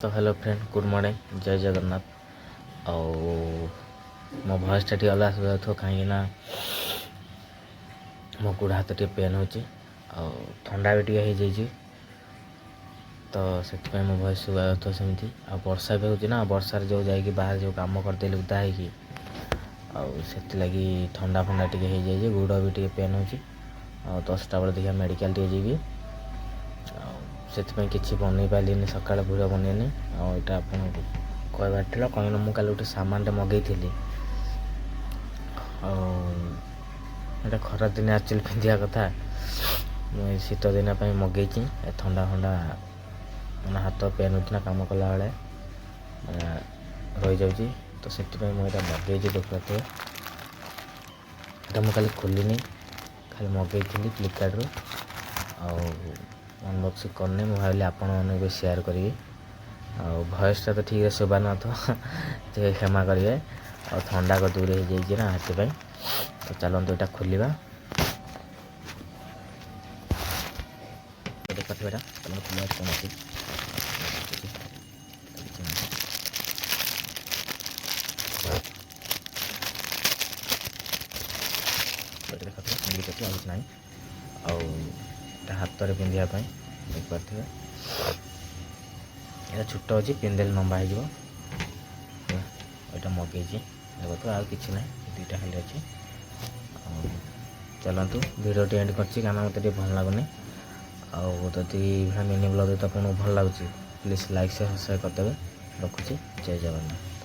तो hello friend good morning जय जगन्नाथ मो भॉइसटा टी अलग आसो कहीं मो गोड़ हाथ टे पेन हो ठंडा भी टे हो तो से मो भॉइस शुभा सेमती आ वर्षा भी होना वर्षार जो जाकि बाहर जो कम करदे उदा हो लगी ठंडा फंडा टे हो जाए गोड़ भी टे पेन हो 10टा बेले देखिए मेडिकल टे जी से किसी बन पारे सका भूरा बनैनी आईटा आप कहबार कहीं मुझे कल गोटे सामान मगई थी खरा दिन एक्चुअली पिंधा कथा मुझे शीत दिन मगई ठंडा फंडा मैंने हाथ पेन होना कम कला बेले रही जाऊँगी तो से मुझे मगई देखते मुझे खाली खोलनी खाली मगई थी फ्लिपकार्ट अनबॉक्सिंग करनी मुझे भाविली आपण भी शेयर करी भॉइसटा तो ठीक है शुभा न तो क्षमा करेंगे और ठंडा को दूर हो जाए ना हाथी तो चलते यहाँ खोलिया देखा ना हाथ में पिंधापी देखिए यहाँ छोट अच्छी पिंधेल लंबा हो मगई देखो आ कि ना दुईटा खाली अच्छे चलतु भिडियो एंड कर मत भल लगुनि आदि मिनी ब्लॉग तो आपको भल लगे प्लीज लाइक से सब्सक्राइब करदे रखुच्छी जय जगन्नाथ।